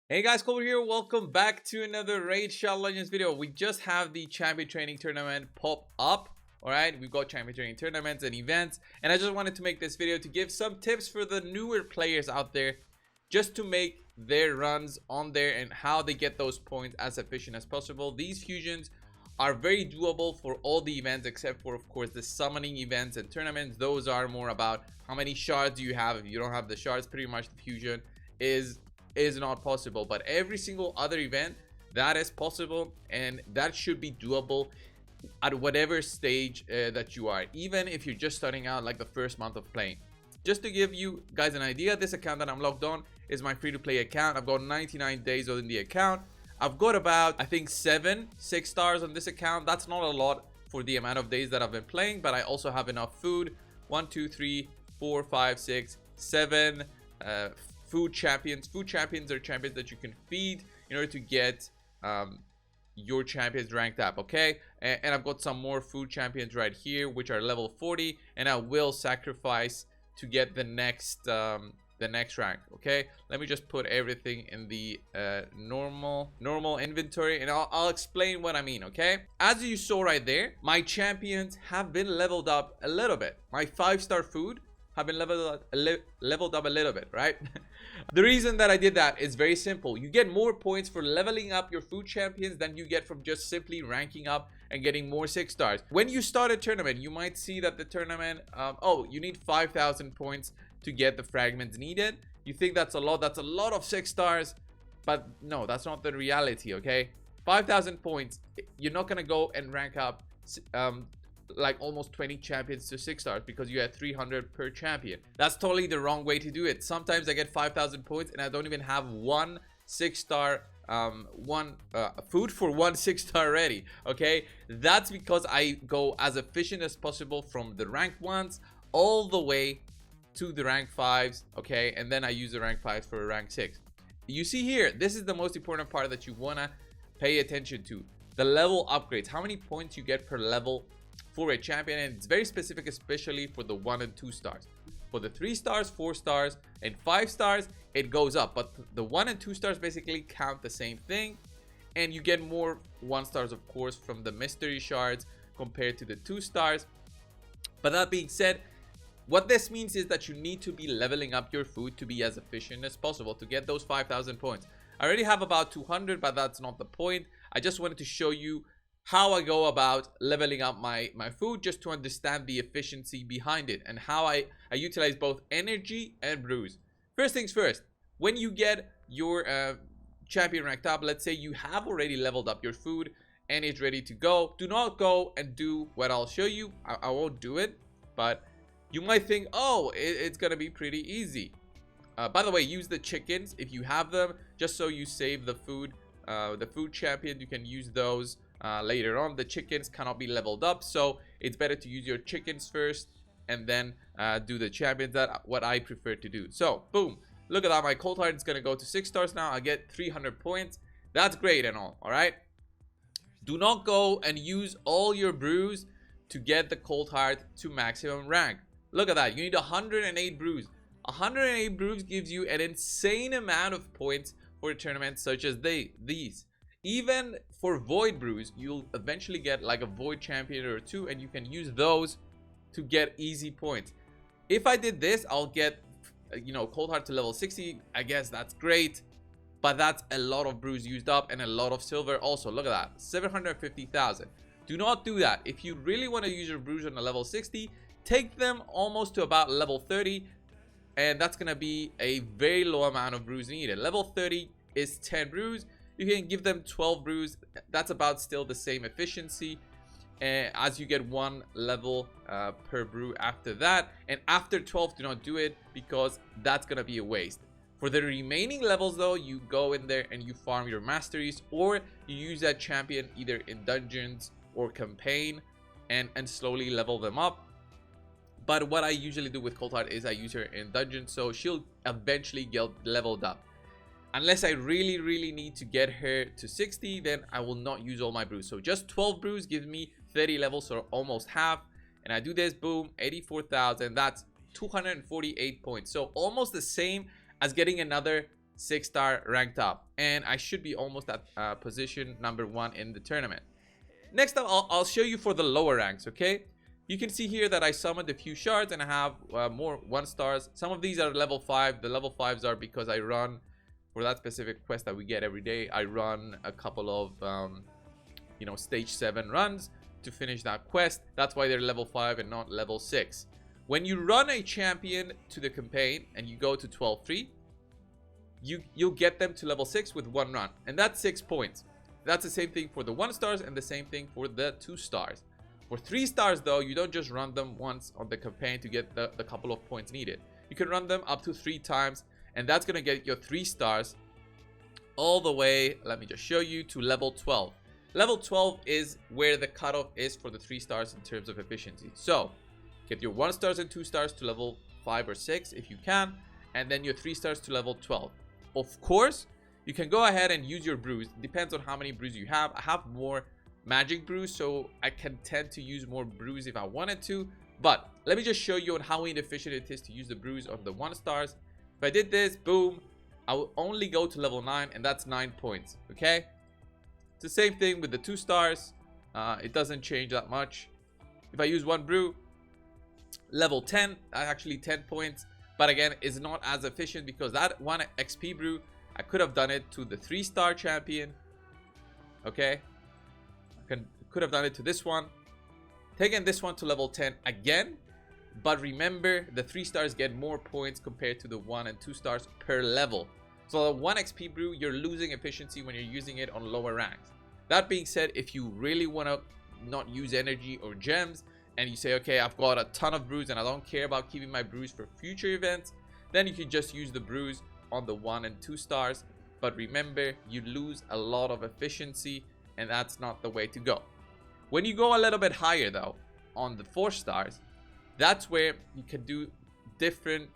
Hey guys, Colbert here. Welcome back to another Raid Shadow Legends video. We just have the Champion Training Tournament pop up. Alright, we've got Champion Training Tournaments and events. And I just wanted to make this video to give some tips for the newer players out there, just to make their runs on there and how they get those points as efficient as possible. These fusions are very doable for all the events except for, of course, the summoning events and tournaments. Those are more about how many shards you have. If you don't have the shards, pretty much the fusion is not possible. But every single other event, that is possible, and that should be doable at whatever stage that you are, even if you're just starting out, like the first month of playing. Just to give you guys an idea, this account that I'm logged on is my free-to-play account. I've got 99 days on the account. I've got about, I think, 6 stars on this account. That's not a lot for the amount of days that I've been playing, but I also have enough food. 1 2 3 4 5 6 7 food champions. Food champions are champions that you can feed in order to get your champions ranked up. Okay, and I've got some more food champions right here, which are level 40, and I will sacrifice to get the next rank. Okay, let me just put everything in the normal inventory, and I'll explain what I mean. Okay, as you saw right there, my champions have been leveled up a little bit. My 5-star food have been leveled up a little bit, right? The reason that I did that is very simple. You get more points for leveling up your food champions than you get from just simply ranking up and getting more 6 stars. When you start a tournament, you might see that the tournament, oh, you need 5,000 points to get the fragments needed. You think that's a lot of 6 stars, but no, that's not the reality. Okay, 5,000 points, you're not gonna go and rank up like almost 20 champions to 6 stars because you had 300 per champion. That's totally the wrong way to do it. Sometimes I get 5,000 points and I don't even have one 6-star food for one 6-star ready. Okay, that's because I go as efficient as possible from the rank 1s all the way to the rank 5s. Okay, and then I use the rank 5s for a rank 6. You see here, this is the most important part that you want to pay attention to: the level upgrades, how many points you get per level for a champion. And it's very specific, especially for the 1 and 2 stars. For the 3 stars, 4 stars, and 5 stars, it goes up, but the 1 and 2 stars basically count the same thing, and you get more 1 stars, of course, from the mystery shards compared to the 2 stars. But that being said, what this means is that you need to be leveling up your food to be as efficient as possible to get those 5,000 points. I already have about 200, but that's not the point. I just wanted to show you how I go about leveling up my food, just to understand the efficiency behind it and how I utilize both energy and brews. First things first, when you get your champion ranked up, let's say you have already leveled up your food and it's ready to go, do not go and do what I'll show you. I won't do it, but you might think, oh, it's gonna be pretty easy. By the way, use the chickens if you have them, just so you save the food champion. You can use those later on. The chickens cannot be leveled up, so it's better to use your chickens first and then do the champions. That's what I prefer to do. So boom, look at that, my cold heart is gonna go to 6 stars now. I get 300 points. That's great and all right. Do not go and use all your brews to get the cold heart to maximum rank. Look at that, you need 108 brews. 108 brews gives you an insane amount of points for a tournament such as these. Even for void brews, you'll eventually get like a void champion or 2, and you can use those to get easy points. If I did this, I'll get, you know, cold heart to level 60. I guess that's great, but that's a lot of brews used up and a lot of silver also. Look at that, 750,000. Do not do that. If you really want to use your brews on a level 60, take them almost to about level 30, and that's gonna be a very low amount of brews needed. Level 30 is 10 brews. You can give them 12 brews. That's about still the same efficiency as you get 1 level per brew after that. And after 12, do not do it because that's gonna be a waste. For the remaining levels though, you go in there and you farm your masteries, or you use that champion either in dungeons or campaign and slowly level them up. But what I usually do with cold heart is I use her in dungeons, so she'll eventually get leveled up. Unless I really need to get her to 60, then I will not use all my brews. So just 12 brews gives me 30 levels, so almost half. And I do this, boom, 84,000. That's 248 points. So almost the same as getting another 6-star ranked up, and I should be almost at position number 1 in the tournament. Next up, I'll show you for the lower ranks. Okay, you can see here that I summoned a few shards and I have more 1-stars. Some of these are level 5. The level 5s are because I run for that specific quest that we get every day. I run a couple of you know, stage 7 runs to finish that quest. That's why they're level 5 and not level 6. When you run a champion to the campaign and you go to 12-3, you'll get them to level 6 with 1 run, and that's 6 points. That's the same thing for the 1-stars and the same thing for the 2-stars. For 3-stars though, you don't just run them once on the campaign to get the couple of points needed. You can run them up to 3 times, and that's gonna get your 3-stars all the way, let me just show you, to level 12. Level 12 is where the cutoff is for the 3-stars in terms of efficiency. So get your 1-stars and 2-stars to level 5 or 6 if you can, and then your 3-stars to level 12. Of course, you can go ahead and use your brews. Depends on how many brews you have. I have more magic brews, so I can tend to use more brews if I wanted to. But let me just show you on how inefficient it is to use the brews on the 1-stars. If I did this, boom, I will only go to level 9, and that's 9 points. Okay, it's the same thing with the 2-stars. It doesn't change that much. If I use 1 brew, level 10, that's actually 10 points. But again, it's not as efficient because that 1 XP brew, I could have done it to the 3-star champion. Okay, could have done it to this one, taken this one to level 10 again. But remember, the 3-stars get more points compared to the 1 and 2-stars per level. So the 1 XP brew, you're losing efficiency when you're using it on lower ranks. That being said, if you really want to not use energy or gems, and you say, okay, I've got a ton of brews and I don't care about keeping my brews for future events, then you can just use the brews on the 1 and 2-stars. But remember, you lose a lot of efficiency, and that's not the way to go. When you go a little bit higher though, on the 4-stars, that's where you can do different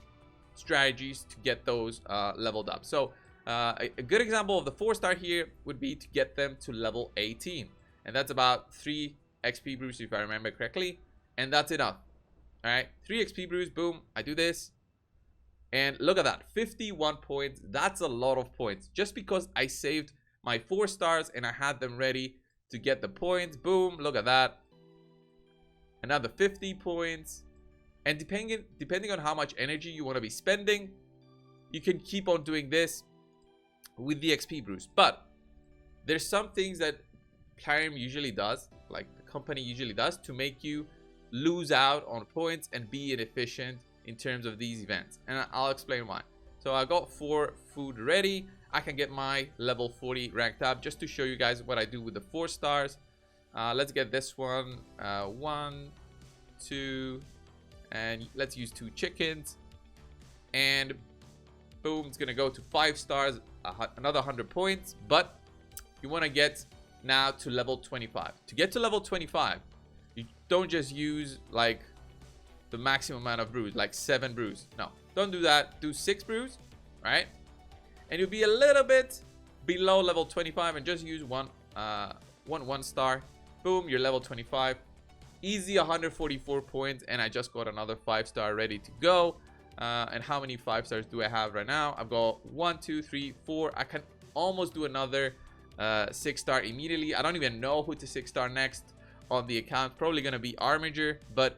strategies to get those leveled up. So a good example of the 4-star here would be to get them to level 18, and that's about 3 XP brews if I remember correctly, and that's enough. All right, 3 XP brews, boom, I do this, and look at that, 51 points. That's a lot of points just because I saved my 4-stars and I had them ready to get the points. Boom, look at that, another 50 points. And depending on how much energy you want to be spending, you can keep on doing this with the XP brews. But there's some things that Plarium usually does, like the company usually does, to make you lose out on points and be inefficient in terms of these events, and I'll explain why. So I got 4 food ready. I can get my level 40 ranked up just to show you guys what I do with the 4-stars. Let's get this one, 1, 2, and let's use 2 chickens, and boom, it's gonna go to 5 stars, another 100 points. But you want to get now to level 25. To get to level 25, you don't just use like the maximum amount of brews, like 7 brews. No, don't do that. Do 6 brews, right? And you'll be a little bit below level 25 and just use one 1-star. Boom, you're level 25. Easy 144 points, and I just got another 5-star ready to go. And how many 5-stars do I have right now? I've got 1, 2, 3, 4. I can almost do another 6-star immediately. I don't even know who to 6-star next on the account. Probably gonna be Armiger, but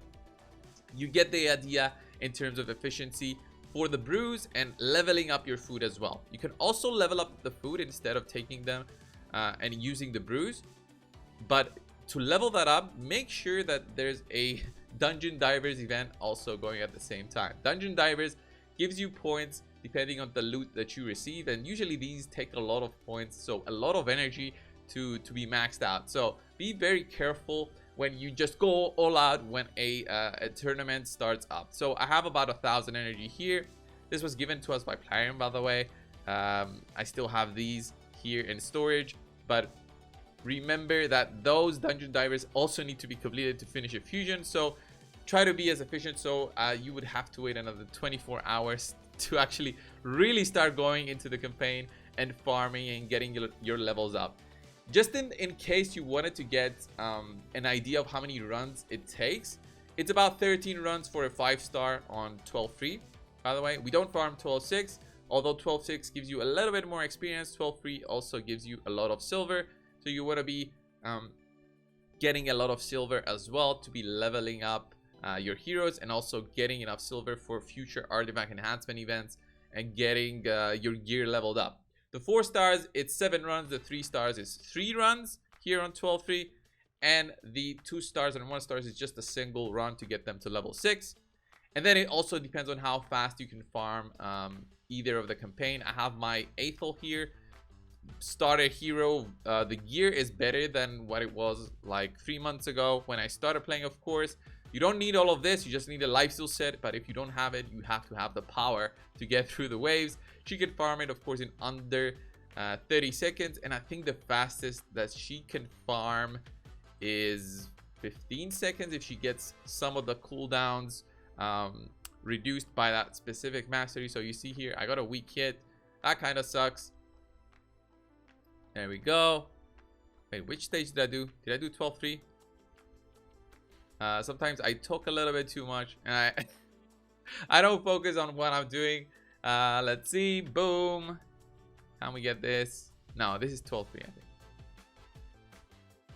you get the idea in terms of efficiency for the brews and leveling up your food as well. You can also level up the food instead of taking them and using the brews. But to level that up, make sure that there's a Dungeon Divers event also going at the same time. Dungeon Divers gives you points depending on the loot that you receive, and usually these take a lot of points, so a lot of energy to be maxed out. So be very careful when you just go all out when a tournament starts up. So I have about 1,000 energy here. This was given to us by Plarium, by the way. I still have these here in storage, but remember that those Dungeon Divers also need to be completed to finish a fusion. So try to be as efficient. So you would have to wait another 24 hours to actually really start going into the campaign and farming and getting your levels up. Just in case you wanted to get an idea of how many runs it takes, it's about 13 runs for a 5-star on 12-3. By the way, we don't farm 12-6. Although 12.6 gives you a little bit more experience, 12.3 also gives you a lot of silver. So you want to be getting a lot of silver as well to be leveling up your heroes, and also getting enough silver for future artifact enhancement events and getting your gear leveled up. The 4 stars, it's 7 runs. The 3 stars is 3 runs here on 12.3. And the 2 stars and 1 stars is just a single run to get them to level 6. And then it also depends on how fast you can farm either of the campaign. I have my Aethel here. Starter hero. The gear is better than what it was like 3 months ago when I started playing, of course. You don't need all of this, you just need a lifesteal set, but if you don't have it, you have to have the power to get through the waves. She can farm it, of course, in under 30 seconds, and I think the fastest that she can farm is 15 seconds if she gets some of the cooldowns reduced by that specific mastery. So you see here, I got a weak hit. That kind of sucks. There we go. Wait, which stage did I do? Did I do 12.3? Sometimes I talk a little bit too much and I don't focus on what I'm doing. Let's see. Boom. Can we get this? No, this is 12.3, I think.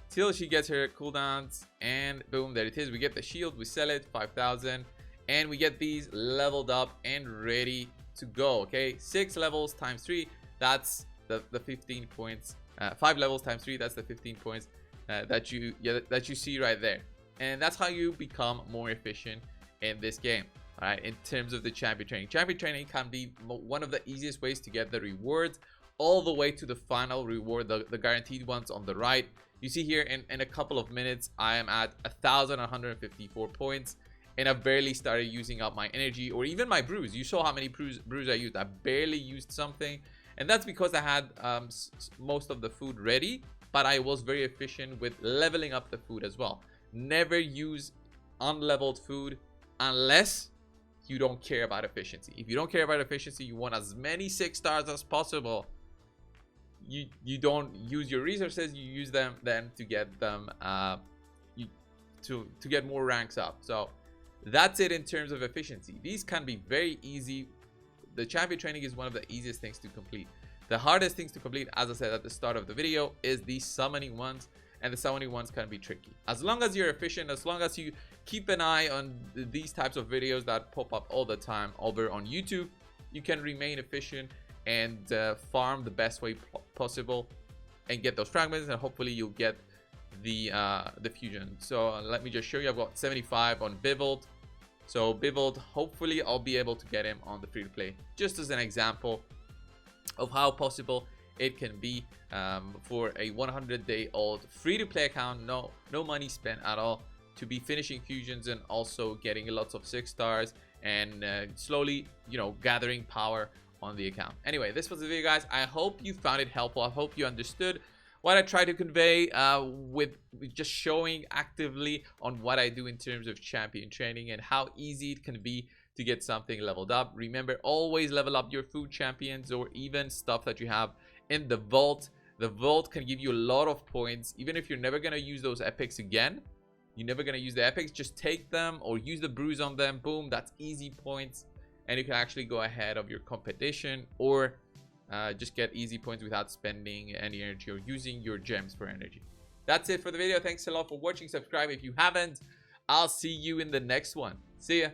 Till she gets her cooldowns, and boom, there it is. We get the shield, we sell it, 5,000, and we get these leveled up and ready to go. Okay, 6 levels times 3, that's the 15 points. 5 levels times 3, that's the 15 points that you see right there. And that's how you become more efficient in this game. All right, in terms of the champion training. Champion training can be one of the easiest ways to get the rewards all the way to the final reward, the guaranteed ones on the right. You see here in a couple of minutes, I am at 1,154 points, and I barely started using up my energy or even my brews. You saw how many brews I used. I barely used something, and that's because I had most of the food ready, but I was very efficient with leveling up the food as well. Never use unleveled food unless you don't care about efficiency. If you don't care about efficiency, you want as many 6 stars as possible. You don't use your resources, you use them then to get them to get more ranks up. So that's it in terms of efficiency. These can be very easy. The champion training is one of the easiest things to complete. The hardest things to complete, as I said at the start of the video, is these summoning ones, and the summoning ones can be tricky. As long as you're efficient, as long as you keep an eye on these types of videos that pop up all the time over on YouTube, you can remain efficient and farm the best way possible and get those fragments, and hopefully you'll get the fusion. So let me just show you. I've got 75 on Bivold. So Bivold, hopefully I'll be able to get him on the free to play, just as an example of how possible it can be for a 100-day-old free-to-play account, no money spent at all, to be finishing fusions and also getting lots of 6 stars and slowly, you know, gathering power on the account. Anyway, this was the video, guys. I hope you found it helpful. I hope you understood what I try to convey with just showing actively on what I do in terms of champion training and how easy it can be to get something leveled up. Remember, always level up your food champions or even stuff that you have in the vault. The vault can give you a lot of points, even if you're never going to use those epics again. You're never going to use the epics, just take them or use the brews on them. Boom, that's easy points, and you can actually go ahead of your competition or just get easy points without spending any energy or using your gems for energy. That's it for the video. Thanks a lot for watching. Subscribe if you haven't. I'll see you in the next one. See ya.